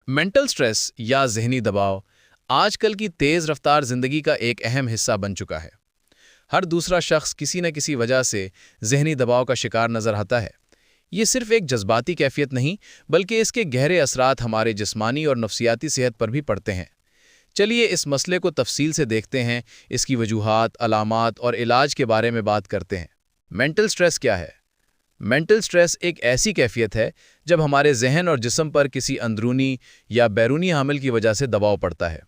Mental stress या ज़हनी दबाव आजकल की तेज़ रफ्तार ज़िंदगी का एक अहम हिस्सा बन चुका है। हर दूसरा शख्स किसी न किसी वजह से ज़हनी दबाव का शिकार नज़र आता है। ये सिर्फ एक जज्बाती कैफियत नहीं, बल्कि इसके गहरे असरात हमारे जिस्मानी और नफ्सियाती सेहत पर भी पड़ते हैं। चलिए इस मसले को तफसील से देखते हैं, इसकी वजूहात, अलामात और इलाज के बारे में बात करते हैं। मेंटल स्ट्रेस क्या है? मेंटल स्ट्रेस एक ऐसी कैफियत है जब हमारे जहन और जिस्म पर किसी अंदरूनी या बैरूनी हामिल की वजह से दबाव पड़ता है।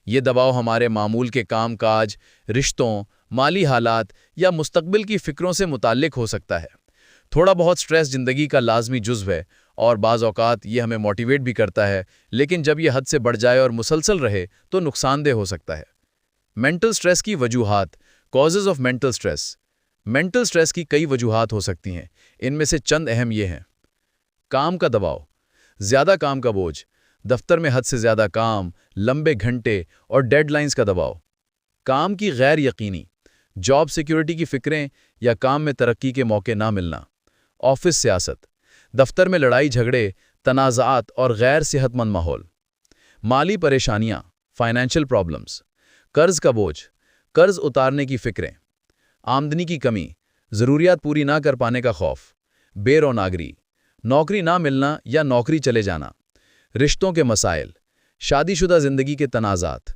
ये दबाव हमारे मामूल के कामकाज, रिश्तों, माली हालात या मुस्तकबिल की फ़िक्रों से मुताल्लिक हो सकता है। थोड़ा बहुत स्ट्रेस ज़िंदगी का लाजमी जुज़्व है और बाज़ औक़ात ये हमें मोटिवेट भी करता है, लेकिन जब ये हद से बढ़ जाए और मुसलसल रहे तो नुकसानदेह हो सकता है। मेंटल स्ट्रेस की वजूहात, causes of mental stress. Mental stress की कई वजूहात हो सकती हैं। इनमें से चंद अहम ये हैं। काम का दबाव, ज़्यादा काम का बोझ, दफ्तर में हद से ज़्यादा काम, लंबे घंटे और डेडलाइंस का दबाव। काम की गैर यकीनी, जॉब सिक्योरिटी की फ़िक्रें या काम में तरक्की के मौके ना मिलना। ऑफिस सियासत, दफ्तर में लड़ाई झगड़े, तनाज़ात और गैर सेहतमंद माहौल। माली परेशानियाँ, फाइनेंशियल प्रॉब्लम्स, कर्ज़ का बोझ, कर्ज़ उतारने की फ़िक्रें। आमदनी की कमी, ज़रूरियात पूरी ना कर पाने का खौफ, बेरौनागरी, नौकरी ना मिलना या नौकरी चले जाना। रिश्तों के मसाइल, शादीशुदा ज़िंदगी के तनाज़ात,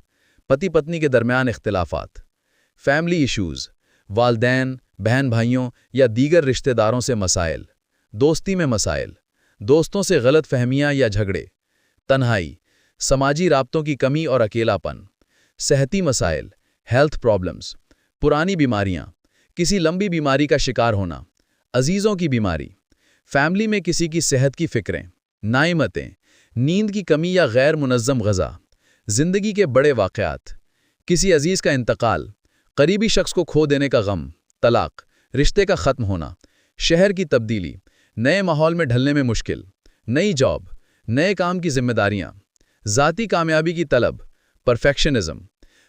पति पत्नी के दरमियान इख्तिलाफ़ात। फैमिली इश्यूज़, वालदैन, बहन भाइयों या दीगर रिश्तेदारों से मसाइल। दोस्ती में मसाइल, दोस्तों से गलत फहमियाँ या झगड़े। तन्हाई, समाजी राब्तों की कमी और अकेलापन। सेहती मसाइल, हेल्थ प्रॉब्लम्स, पुरानी बीमारियाँ, किसी लंबी बीमारी का शिकार होना, अजीज़ों की बीमारी। फैमिली में किसी की सेहत की फ़िक्रें, नाइमतें, नींद की कमी या गैर मुनज़्ज़म ग़ज़ा। ज़िंदगी के बड़े वाक़यात, किसी अजीज़ का इंतकाल, करीबी शख्स को खो देने का गम, तलाक, रिश्ते का ख़त्म होना, शहर की तब्दीली, नए माहौल में ढलने में मुश्किल, नई जॉब, नए काम की ज़िम्मेदारियाँ, ज़ाती कामयाबी की तलब, परफेक्शनिज़म,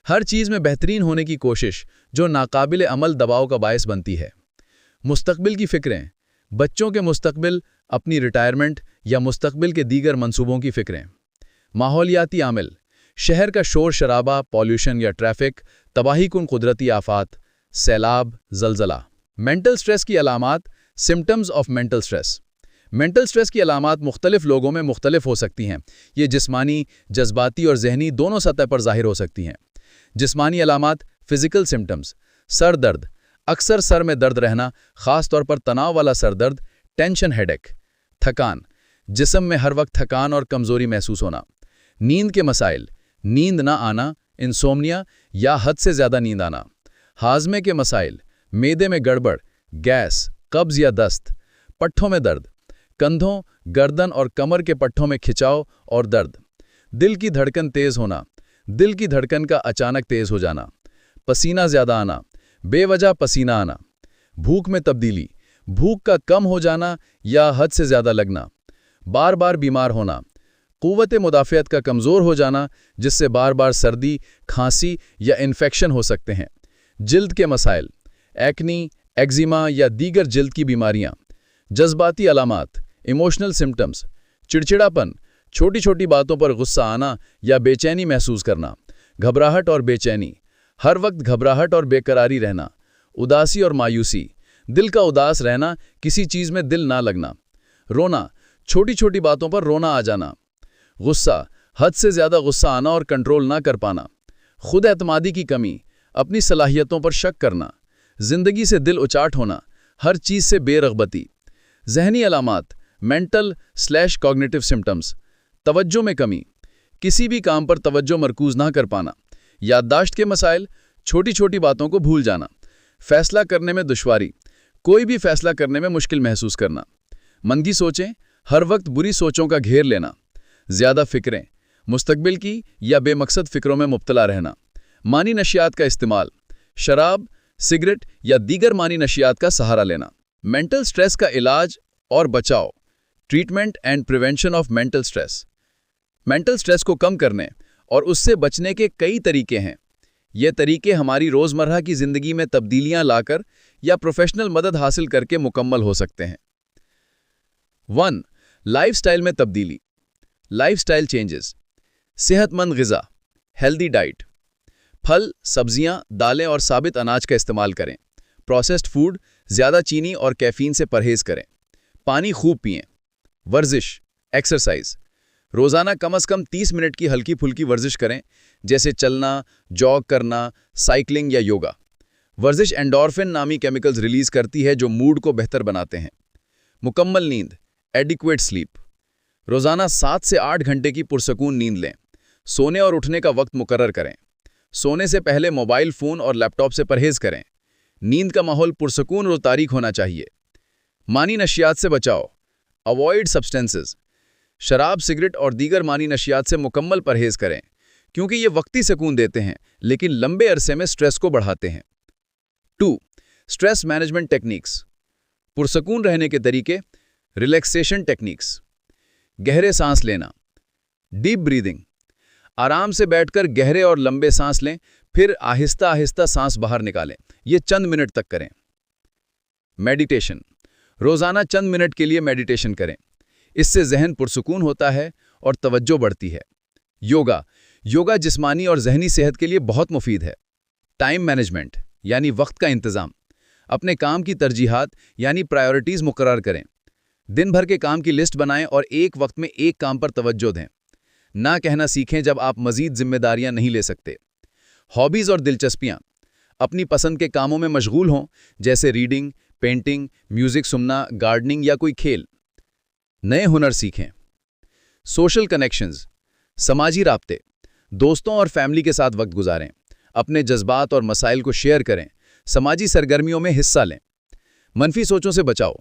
हर चीज़ में बेहतरीन होने की कोशिश जो नाकाबिल अमल दबाव का बायस बनती है। मुस्तकबिल की फ़िक्रें, बच्चों के मुस्तकबिल, अपनी रिटायरमेंट या मुस्तकबिल के दीगर मंसूबों की फ़िक्रें। माहौलियाती आमिल, शहर का शोर शराबा, पॉल्यूशन या ट्रैफिक, तबाहीकुन कुदरती आफात, सैलाब, ज़लज़ला। मेंटल स्ट्रेस की अलामात, symptoms of mental stress. Mental stress की अलामात मुख्तलिफ लोगों में मुख्तलिफ हो सकती हैं। ये जिस्मानी, जज्बाती और जहनी दोनों सतह पर ज़ाहिर हो सकती हैं। जिस्मानी अलामात, फिजिकल सिम्टम्स, सर दर्द, अक्सर सर में दर्द रहना, ख़ास तौर पर तनाव वाला सर दर्द, टेंशन हेडेक। थकान, जिस्म में हर वक्त थकान और कमज़ोरी महसूस होना। नींद के मसाइल, नींद ना आना, इंसोम्निया या हद से ज़्यादा नींद आना। हाजमे के मसाइल, मेदे में गड़बड़, गैस, कब्ज़ या दस्त। पट्ठों में दर्द, कंधों, गर्दन और कमर के पट्ठों में खिंचाव और दर्द। दिल की धड़कन तेज़ होना, दिल की धड़कन का अचानक तेज़ हो जाना। पसीना ज़्यादा आना, बेवजह पसीना आना। भूख में तब्दीली, भूख का कम हो जाना या हद से ज़्यादा लगना। बार बार बीमार होना, क़ुव्वत मुदाफ़ियत का कमज़ोर हो जाना, जिससे बार बार सर्दी, खांसी या इन्फेक्शन हो सकते हैं। जिल्द के मसाइल, एक्नी, एक्जिमा या दीगर जिल्द की बीमारियाँ। जज्बाती अलामात, इमोशनल सिम्टम्स, चिड़चिड़ापन, छोटी छोटी बातों पर गुस्सा आना या बेचैनी महसूस करना। घबराहट और बेचैनी, हर वक्त घबराहट और बेकरारी रहना। उदासी और मायूसी, दिल का उदास रहना, किसी चीज़ में दिल ना लगना। रोना, छोटी छोटी बातों पर रोना आ जाना। गुस्सा, हद से ज़्यादा गुस्सा आना और कंट्रोल ना कर पाना। खुद एतमादी की कमी, अपनी सलाहियतों पर शक करना। ज़िंदगी से दिल उचाट होना, हर चीज़ से बेरग़बती। ज़हनी अलामात, मेंटल/कॉग्निटिव सिम्टम्स, तवज्जो में कमी, किसी भी काम पर तवज्जो मरकूज़ ना कर पाना। याददाश्त के मसाइल, छोटी छोटी बातों को भूल जाना। फ़ैसला करने में दुश्वारी, कोई भी फ़ैसला करने में मुश्किल महसूस करना। मंदी सोचें, हर वक्त बुरी सोचों का घेर लेना। ज़्यादा फ़िक्रें, मुस्तकबिल की या बेमकसद फ़िक्रों में मुब्तला रहना। मानी नशियात का इस्तेमाल, शराब, सिगरेट या दीगर मानी नशियात का सहारा लेना। मेंटल स्ट्रेस का इलाज और बचाव, treatment and prevention of mental stress. Mental stress को कम करने और उससे बचने के कई तरीके हैं। ये तरीके हमारी रोज़मर्रा की ज़िंदगी में तब्दीलियां लाकर या प्रोफेशनल मदद हासिल करके मुकम्मल हो सकते हैं। 1. लाइफस्टाइल में तब्दीली। लाइफस्टाइल चेंजेस, सेहतमंद ग़िज़ा, हेल्दी डाइट, फल, सब्जियां, दालें और साबित अनाज का इस्तेमाल करें। प्रोसेस्ड फूड, ज़्यादा चीनी और कैफ़ीन से परहेज़ करें। पानी खूब पिएं। वर्जिश, एक्सरसाइज, रोज़ाना कम से कम 30 मिनट की हल्की फुल्की वर्जिश करें, जैसे चलना, जॉग करना, साइकिलिंग या योगा। वर्जिश एंडोर्फिन नामी केमिकल्स रिलीज करती है जो मूड को बेहतर बनाते हैं। मुकम्मल नींद, एडिक्वेट स्लीप, रोज़ाना 7 से 8 घंटे की पुरसकून नींद लें। सोने और उठने का वक्त मुकर्रर करें। सोने से पहले मोबाइल फ़ोन और लैपटॉप से परहेज़ करें। नींद का माहौल पुरसकून और तारीख होना चाहिए। मानी नशियात से बचाओ, अवॉइड सब्सटेंसेस, शराब, सिगरेट और दीगर मानी नशियात से मुकम्मल परहेज़ करें, क्योंकि ये वक्ती सुकून देते हैं लेकिन लंबे अरसे में स्ट्रेस को बढ़ाते हैं। 2. स्ट्रेस मैनेजमेंट टेक्निक्स, पुरसकून रहने के तरीके, रिलैक्सेशन टेक्निक्स, गहरे सांस लेना, डीप ब्रीदिंग, आराम से बैठकर गहरे और लंबे सांस लें, फिर आहिस्ता आहिस्ता सांस बाहर निकालें। ये चंद मिनट तक करें। मेडिटेशन, रोज़ाना चंद मिनट के लिए मेडिटेशन करें। इससे जहन पुरसकून होता है और तवज्जो बढ़ती है। योगा जिस्मानी और जहनी सेहत के लिए बहुत मुफीद है। टाइम मैनेजमेंट यानी वक्त का इंतज़ाम, अपने काम की तरजीहात यानी प्रायोरिटीज़ मुकर्रर करें। दिन भर के काम की लिस्ट बनाएं और एक वक्त में एक काम पर तवज्जो दें। ना कहना सीखें जब आप मज़ीद जिम्मेदारियां नहीं ले सकते। हॉबीज़ और दिलचस्पियां, अपनी पसंद के कामों में मशगूल हों, जैसे रीडिंग, पेंटिंग, म्यूज़िक सुनना, गार्डनिंग या कोई खेल। नए हुनर सीखें। सोशल कनेक्शंस, समाजी राब्ते, दोस्तों और फैमिली के साथ वक्त गुजारें। अपने जज्बात और मसाइल को शेयर करें। समाजी सरगर्मियों में हिस्सा लें। मनफी सोचों से बचाओ,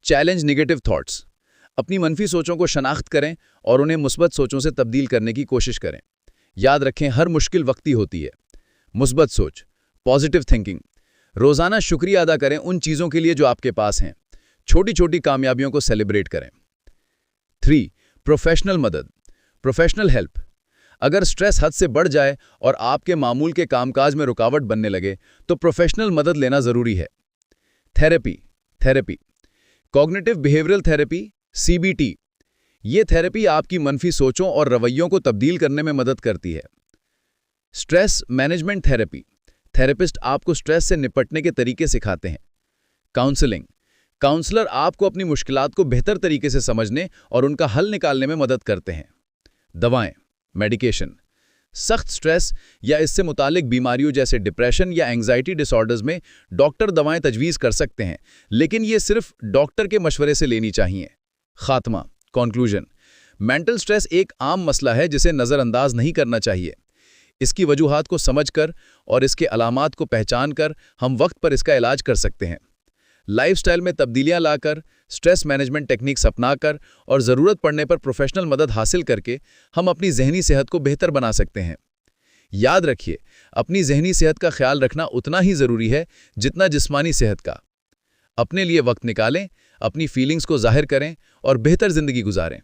चैलेंज नेगेटिव थॉट्स, अपनी मनफी सोचों को शनाख्त करें और उन्हें मुस्बत सोचों से तब्दील करने की कोशिश करें। याद रखें, हर मुश्किल वक्ती होती है। मुस्बत सोच, पॉजिटिव थिंकिंग, रोज़ाना शुक्रिया अदा करें उन चीज़ों के लिए जो आपके पास हैं। छोटी छोटी कामयाबियों को सेलिब्रेट करें। 3. प्रोफेशनल मदद, प्रोफेशनल हेल्प, अगर स्ट्रेस हद से बढ़ जाए और आपके मामूल के कामकाज में रुकावट बनने लगे तो प्रोफेशनल मदद लेना ज़रूरी है। Therapy, cognitive behavioural therapy, CBT, ये थेरेपी आपकी मनफी सोचों और रवैयों को तब्दील करने में मदद करती है। स्ट्रेस मैनेजमेंट थेरेपी, थेरेपिस्ट आपको स्ट्रेस से निपटने के तरीके सिखाते हैं। काउंसलिंग, काउंसलर आपको अपनी मुश्किलात को बेहतर तरीके से समझने और उनका हल निकालने में मदद करते हैं। दवाएं, मेडिकेशन, सख्त स्ट्रेस या इससे मुतालिक बीमारियों जैसे डिप्रेशन या एंग्जाइटी डिसऑर्डर्स में डॉक्टर दवाएं तजवीज़ कर सकते हैं, लेकिन ये सिर्फ डॉक्टर के मशवरे से लेनी चाहिए। खात्मा, कंक्लूजन, मेंटल स्ट्रेस एक आम मसला है जिसे नज़रअंदाज नहीं करना चाहिए। इसकी वजूहात को समझकर और इसके अलामात को पहचानकर हम वक्त पर इसका इलाज कर सकते हैं। लाइफस्टाइल में तब्दीलियां लाकर, स्ट्रेस मैनेजमेंट टेक्निक्स अपनाकर और ज़रूरत पड़ने पर प्रोफेशनल मदद हासिल करके हम अपनी जहनी सेहत को बेहतर बना सकते हैं। याद रखिए, अपनी जहनी सेहत का ख्याल रखना उतना ही ज़रूरी है जितना जिस्मानी सेहत का। अपने लिए वक्त निकालें, अपनी फीलिंग्स को ज़ाहिर करें और बेहतर ज़िंदगी गुजारें।